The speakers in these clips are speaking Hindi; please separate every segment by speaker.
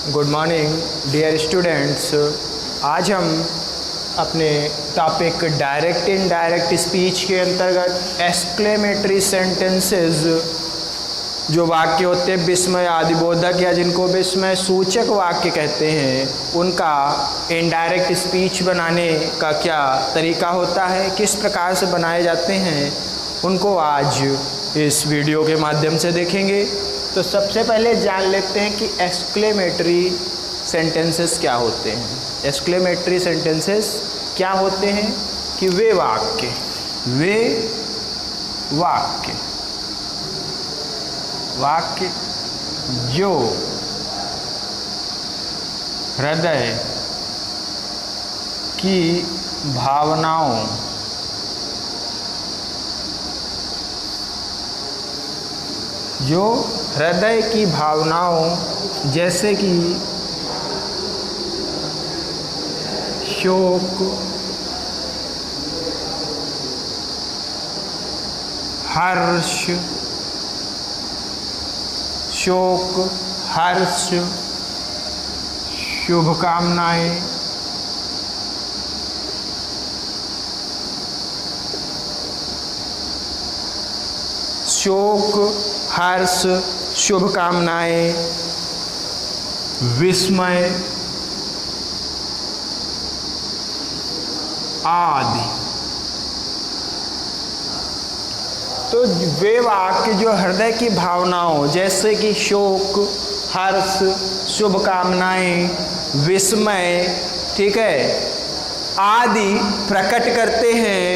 Speaker 1: Good morning dear students. आज हम अपने टॉपिक डायरेक्ट इनडायरेक्ट स्पीच के अंतर्गत एक्सक्लेमेटरी सेंटेंसेस जो वाक्य होते हैं विस्मय आदिबोधक या जिनको विस्मय सूचक वाक्य कहते हैं, उनका इनडायरेक्ट स्पीच बनाने का क्या तरीका होता है, किस प्रकार से बनाए जाते हैं, उनको आज इस वीडियो के माध्यम से देखेंगे। तो सबसे पहले जान लेते हैं कि एक्सक्लेमेटरी सेंटेंसेस क्या होते हैं। एक्सक्लेमेटरी सेंटेंसेस क्या होते हैं कि वे वाक्य जो हृदय की भावनाओं जैसे कि शोक, हर्ष, शुभकामनाएं, विस्मय आदि। तो वे वाक्य जो हृदय की भावनाओं जैसे कि शोक, हर्ष, शुभकामनाएं, विस्मय, ठीक है, आदि प्रकट करते हैं,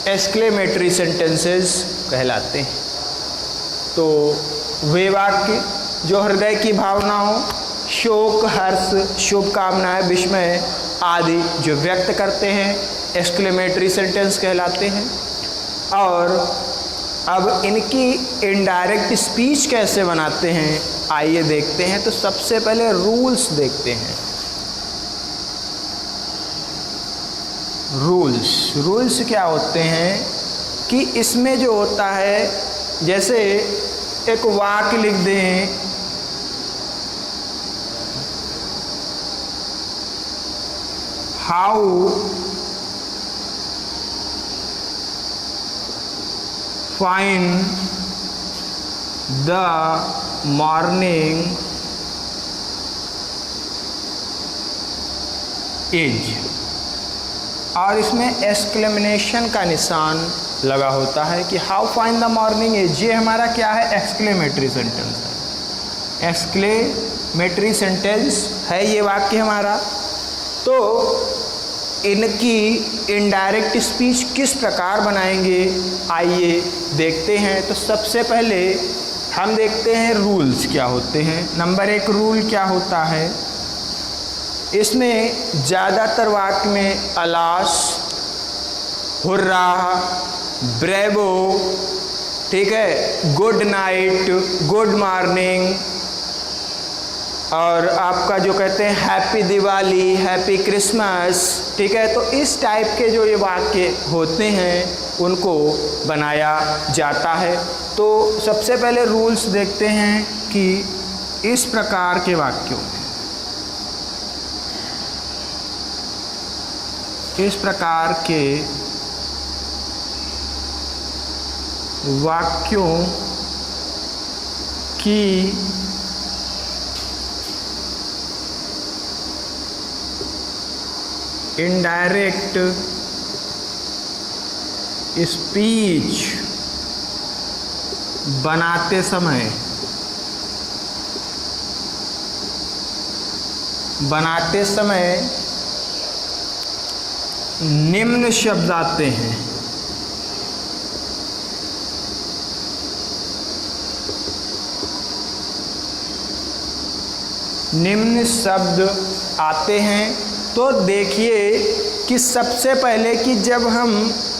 Speaker 1: एक्सक्लेमेटरी सेंटेंसेस कहलाते हैं। तो वे वाक्य जो हृदय की भावनाओं शोक, हर्ष, शुभकामनाएं, विस्मय आदि जो व्यक्त करते हैं, एक्सक्लेमेटरी सेंटेंस कहलाते हैं। और अब इनकी इनडायरेक्ट स्पीच कैसे बनाते हैं, आइए देखते हैं। तो सबसे पहले रूल्स देखते हैं। रूल्स क्या होते हैं कि इसमें जो होता है, जैसे एक वाक्य लिख दें, how fine the morning is, और इसमें एक्सक्लेमेशन का निशान लगा होता है कि how fine the morning is. ये हमारा क्या है, एक्सक्लेमेटरी सेंटेंस है। एक्सक्लेमेटरी सेंटेंस है ये वाक्य हमारा। तो इनकी इनडायरेक्ट स्पीच किस प्रकार बनाएंगे, आइए देखते हैं। तो सबसे पहले हम देखते हैं रूल्स क्या होते हैं। नंबर 1 रूल क्या होता है, इसमें ज़्यादातर वाक्य में अलास, हुर्रा, ब्रेवो, ठीक है, गुड नाइट, गुड मॉर्निंग, और आपका जो कहते हैं हैप्पी दिवाली, हैप्पी क्रिसमस, ठीक है। तो इस टाइप के जो ये वाक्य होते हैं उनको बनाया जाता है। तो सबसे पहले रूल्स देखते हैं कि इस प्रकार के वाक्यों में, इस प्रकार के वाक्यों की इनडायरेक्ट स्पीच बनाते समय निम्न शब्द आते हैं। निम्न शब्द आते हैं। तो देखिए कि सबसे पहले कि जब हम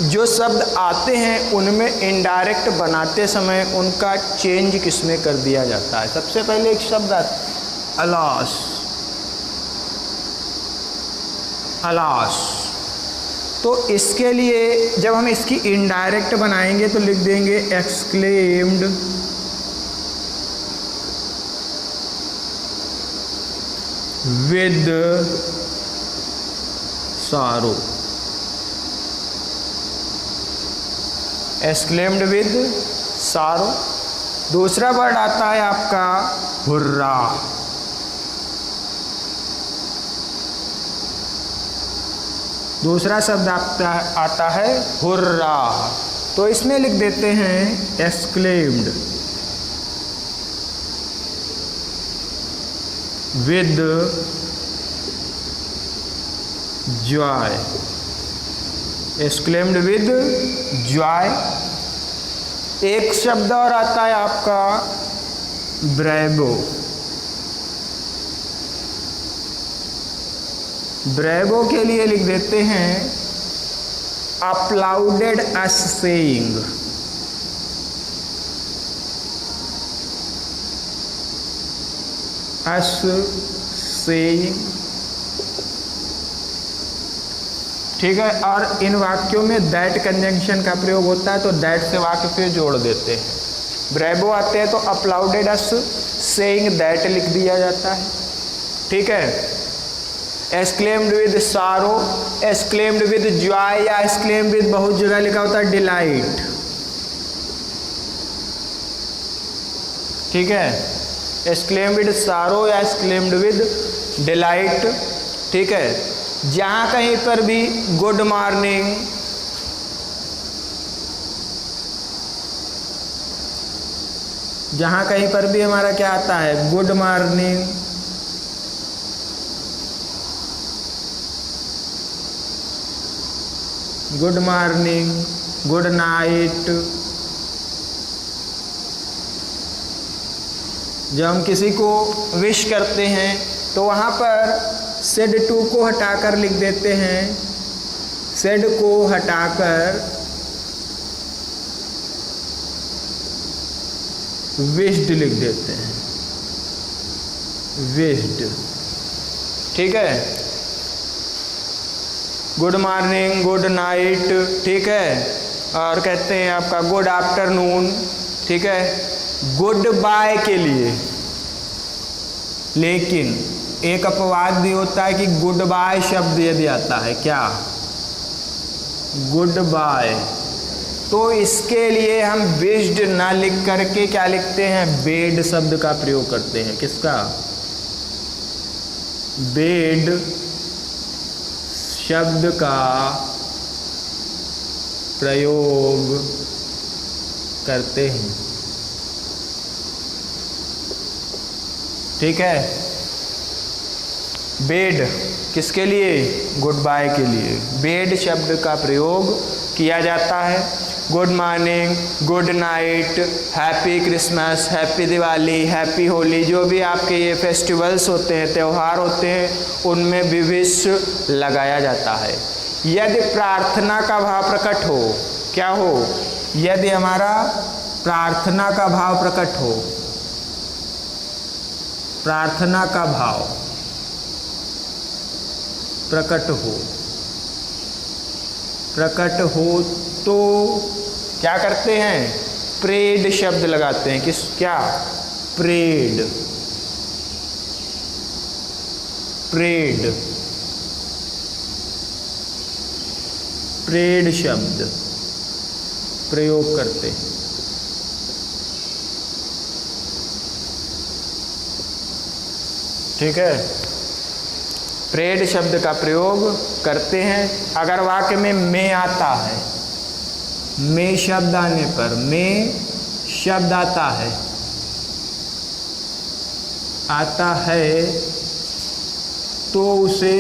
Speaker 1: जो शब्द आते हैं उनमें इनडायरेक्ट बनाते समय उनका चेंज किसमें कर दिया जाता है। सबसे पहले एक शब्द अलास, तो इसके लिए जब हम इसकी इनडायरेक्ट बनाएंगे तो लिख देंगे एक्सक्लेम्ड विद सारो, एक्सक्लेम्ड विद सारो। दूसरा वर्ड आता है आपका हुर्रा, दूसरा शब्द आता है हुर्रा, तो इसमें लिख देते हैं exclaimed with Joy, exclaimed with Joy. एक शब्द और आता है आपका ब्रेवो, ब्रेवो के लिए लिख देते हैं अपलाउडेड अस सेइंग, अस सेइंग, ठीक है। और इन वाक्यों में दैट कंजंक्शन का प्रयोग होता है, तो दैट से वाक्य फिर जोड़ देते हैं। ब्रेवो आते हैं तो अपलाउडेड अस सेइंग दैट लिख दिया जाता है, ठीक है। एक्सक्लेम्ड विद सारो, एक्सक्लेम्ड विद जॉय या एक्सक्लेम्ड विद बहुत जगह लिखा होता है डिलाइट, ठीक है। एक्सक्लेम्ड विद सारो या एक्सक्लेम्ड विद डिलाइट, ठीक है। जहाँ कहीं पर भी गुड मॉर्निंग, जहाँ कहीं पर भी हमारा क्या आता है good morning, good morning, good night, जब हम किसी को विश करते हैं तो वहाँ पर सेड टू को हटाकर लिख देते हैं, सेड को हटाकर विश्ड लिख देते हैं, विश्ड, ठीक है। गुड मॉर्निंग, गुड नाइट, ठीक है। और कहते हैं आपका गुड आफ्टरनून, ठीक है। गुड बाय के लिए, लेकिन एक अपवाद भी होता है कि गुड बाय शब्द यदि आता है, क्या गुड बाय, तो इसके लिए हम विश्ड ना लिख करके क्या लिखते हैं बेड शब्द का प्रयोग करते हैं। किसका? बेड शब्द का प्रयोग करते हैं, ठीक है। बेड किसके लिए? गुड बाय के लिए बेड शब्द का प्रयोग किया जाता है। Good morning, good night, happy Christmas, happy Diwali, happy Holi, जो भी आपके ये फेस्टिवल्स होते हैं, त्यौहार होते हैं, उनमें भी विश लगाया जाता है। यदि प्रार्थना का भाव प्रकट हो, क्या हो? यदि हमारा प्रार्थना का भाव प्रकट हो, प्रार्थना का भाव प्रकट हो तो क्या करते हैं? प्रेड शब्द लगाते हैं। किस? क्या? प्रेड, प्रेड, प्रेड शब्द प्रयोग करते हैं, ठीक है। प्रेड शब्द का प्रयोग करते हैं। अगर वाक्य में मैं आता है, मैं शब्द आने पर, मैं शब्द आता है तो उसे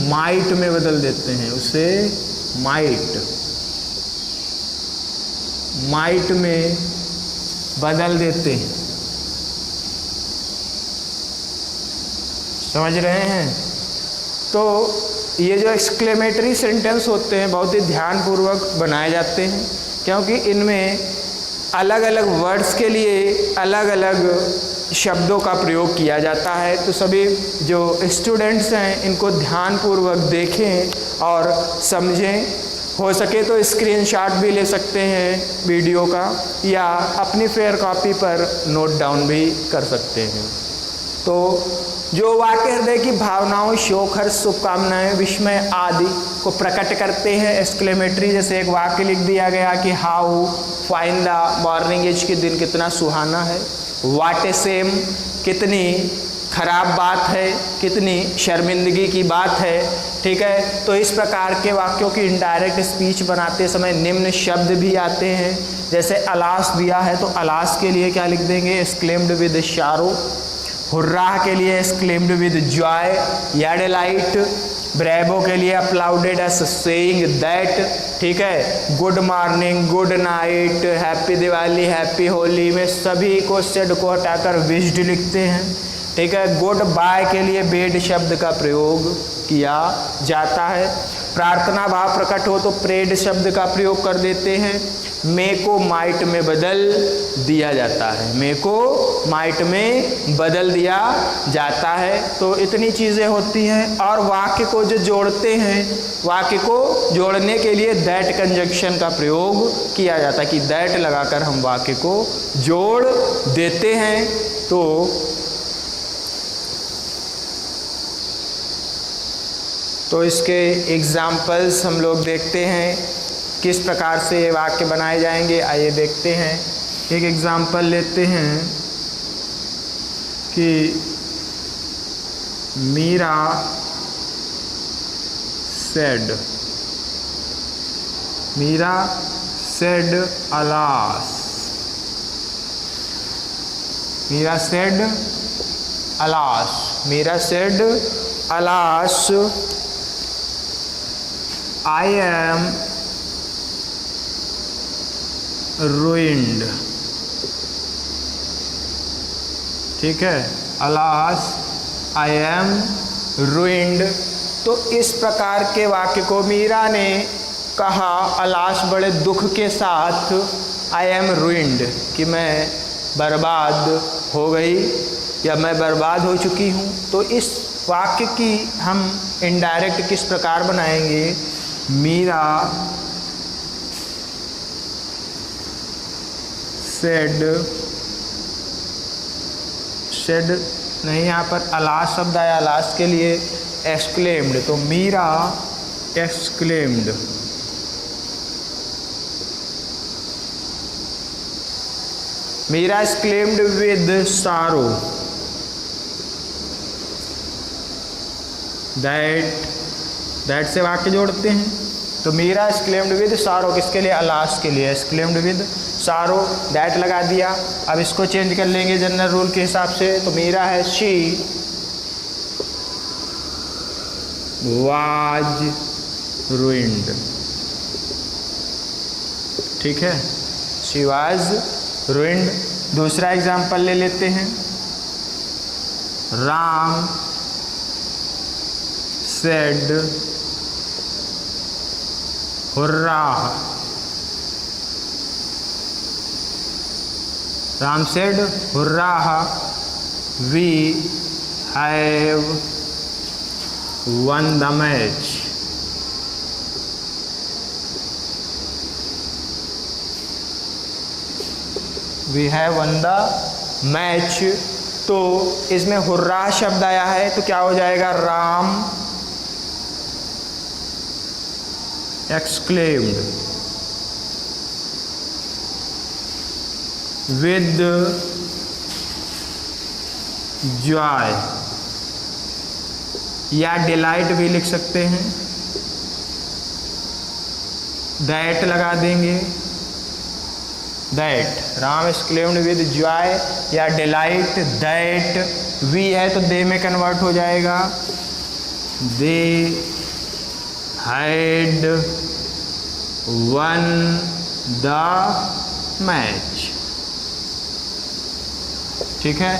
Speaker 1: माइट में बदल देते हैं, उसे माइट में बदल देते हैं। समझ रहे हैं? तो ये जो एक्सक्लेमेटरी सेंटेंस होते हैं बहुत ही ध्यानपूर्वक बनाए जाते हैं, क्योंकि इनमें अलग अलग वर्ड्स के लिए अलग अलग शब्दों का प्रयोग किया जाता है। तो सभी जो स्टूडेंट्स हैं इनको ध्यानपूर्वक देखें और समझें। हो सके तो स्क्रीनशॉट भी ले सकते हैं वीडियो का, या अपनी फेयर कॉपी पर नोट डाउन भी कर सकते हैं। तो जो वाक्य हृदय की भावनाओं, शोक, हर्ष, शुभकामनाएं, विस्मय आदि को प्रकट करते हैं। एक्सक्लेमेटरी, जैसे एक वाक्य लिख दिया गया कि how fine the morning is, कि दिन कितना सुहाना है। वाट ए सेम, कितनी खराब बात है, कितनी शर्मिंदगी की बात है। ठीक है, तो इस प्रकार के वाक्यों की इनडायरेक्ट स्पीच बनाते समय निम्न शब्द भी आते हैं। जैसे अलास दिया है तो अलास के लिए क्या लिख देंगे? Exclaimed with शारो। हुर्राह के लिए एक्सक्लेम्ड विद जॉय या डिलाइट। ब्रेवो के लिए अप्लाउडेड एज सेइंग दैट। ठीक है, good morning, good night, happy Diwali, happy Holi में सभी को सेड को हटाकर विश्ड लिखते हैं। ठीक है, गुड बाय के लिए बेड शब्द का प्रयोग किया जाता है। प्रार्थना भाव प्रकट हो तो प्रेड शब्द का प्रयोग कर देते हैं। मे को माइट में बदल दिया जाता है, मे को माइट में बदल दिया जाता है। तो इतनी चीज़ें होती हैं। और वाक्य को जो जोड़ते हैं, वाक्य को जोड़ने के लिए दैट कंजक्शन का प्रयोग किया जाता है कि दैट लगाकर हम वाक्य को जोड़ देते हैं। तो इसके एग्जाम्पल्स हम लोग देखते हैं किस प्रकार से ये वाक्य बनाए जाएंगे। आइए देखते हैं। एक एग्जाम्पल लेते हैं कि Meera said alas. Meera said alas I am ruined। ठीक है, alas I am ruined। तो इस प्रकार के वाक्य को मीरा ने कहा अलास बड़े दुख के साथ, I am ruined, कि मैं बर्बाद हो गई या मैं बर्बाद हो चुकी हूँ। तो इस वाक्य की हम इनडायरेक्ट किस प्रकार बनाएंगे? मीरा सेड नहीं, यहाँ पर अलास शब्द आया, अलास के लिए एक्सक्लेम्ड। तो Meera exclaimed. Meera exclaimed with sorrow that से वाक्य जोड़ते हैं। तो मीरा एक्सक्लेम्ड विद सारो किसके लिए? अलास के लिए। एक्सक्लेम्ड विद सारो, दैट लगा दिया। अब इसको चेंज कर लेंगे जनरल रूल के हिसाब से। तो मीरा है शी वाज रूइंड। ठीक है, शी वाज रूइंड। दूसरा एग्जाम्पल ले लेते हैं। Ram said hurrah. Ram said hurrah we have won the match. We have won the match. तो इसमें हुर्राह शब्द आया है तो क्या हो जाएगा? राम exclaimed with joy, या डिलाइट भी लिख सकते हैं। दैट लगा देंगे। That, Ram exclaimed with joy या डिलाइट। दैट वी है तो दे में कन्वर्ट हो जाएगा। They had won the match. ठीक है,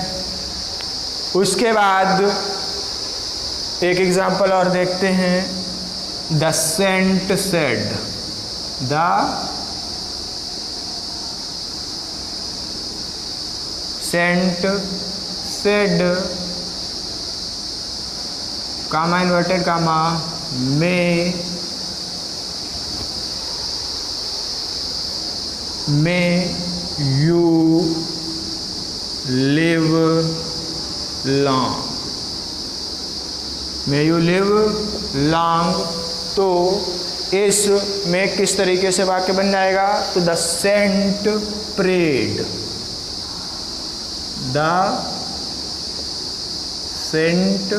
Speaker 1: उसके बाद एक एग्जाम्पल और देखते हैं। The saint said. The saint said, comma inverted comma, may you live long। May you live long. तो इस में किस तरीके से वाक्य बन जाएगा? तो the saint prayed, the saint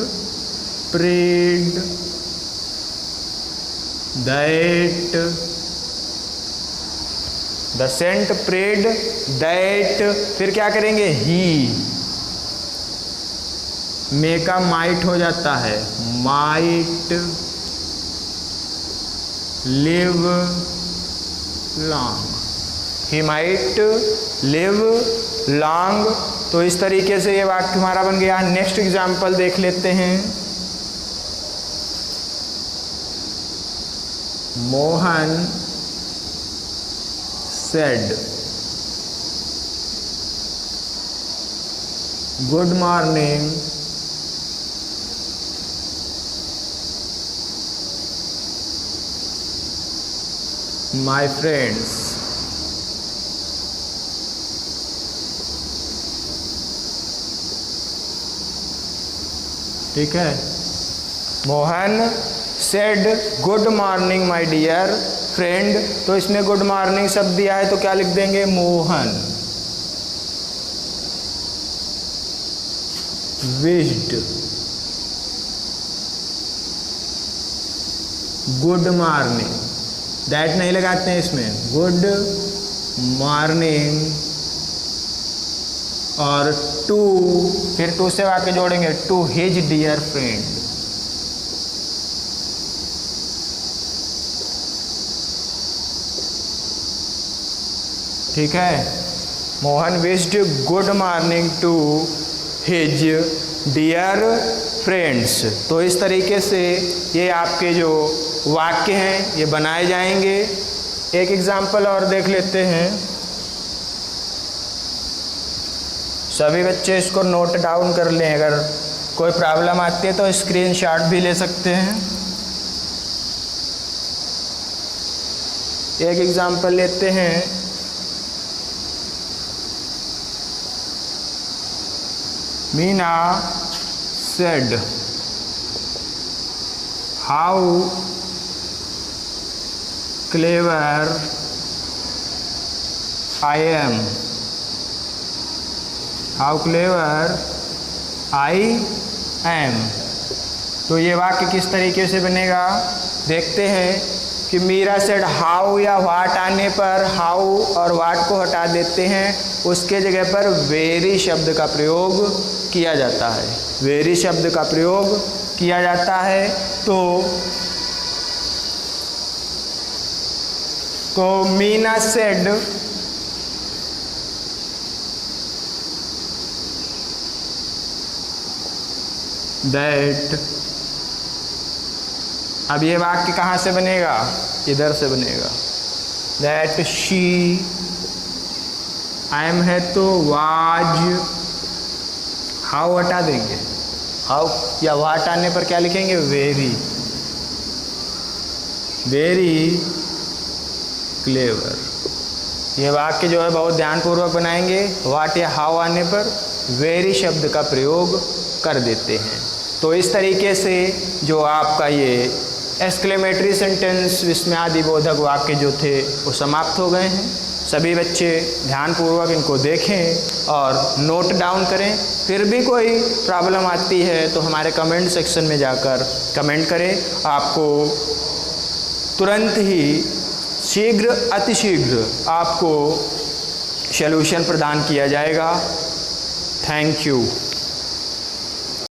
Speaker 1: prayed that, the saint prayed that, फिर क्या करेंगे? ही। मे का माइट हो जाता है, might live long, he might live long. तो इस तरीके से ये वाक्य हमारा बन गया। नेक्स्ट एग्जाम्पल देख लेते हैं। Mohan said good morning my friends. ठीक है, Mohan said good morning my dear friend. तो इसमें गुड मॉर्निंग शब्द दिया है तो क्या लिख देंगे? Mohan wished good morning, that नहीं लगाते हैं इसमें, गुड मॉर्निंग। और टू, फिर टू से वाक्य जोड़ेंगे, टू हिज डियर फ्रेंड। ठीक है, Mohan wished good morning to his dear friends. तो इस तरीके से ये आपके जो वाक्य हैं ये बनाए जाएंगे। एक एग्जाम्पल और देख लेते हैं। सभी बच्चे इसको नोट डाउन कर लें, अगर कोई प्रॉब्लम आती है तो स्क्रीनशॉट भी ले सकते हैं। एक एग्जाम्पल लेते हैं। Meena said how clever I am, how clever I am. तो ये वाक्य किस तरीके से बनेगा देखते हैं कि मीरा सेड हाउ या वाट आने पर हाउ और वाट को हटा देते हैं, उसके जगह पर वेरी शब्द का प्रयोग किया जाता है, वेरी शब्द का प्रयोग किया जाता है। तो मीना सेड दैट, अब ये वाक्य कहाँ से बनेगा? इधर से बनेगा। दैट शी, आई एम है तो वाज, हाउ हटा देंगे, हाउ या वाट आने पर क्या लिखेंगे? Very, very clever. ये वाक्य जो है बहुत ध्यानपूर्वक बनाएंगे। वाट या हाउ आने पर वेरी शब्द का प्रयोग कर देते हैं। तो इस तरीके से जो आपका ये एक्सक्लेमेटरी सेंटेंस विस्मयादि बोधक वाक्य जो थे वो समाप्त हो गए हैं। सभी बच्चे ध्यानपूर्वक इनको देखें और नोट डाउन करें। फिर भी कोई प्रॉब्लम आती है तो हमारे कमेंट सेक्शन में जाकर कमेंट करें, आपको तुरंत ही शीघ्र अतिशीघ्र आपको सॉल्यूशन प्रदान किया जाएगा। Thank you.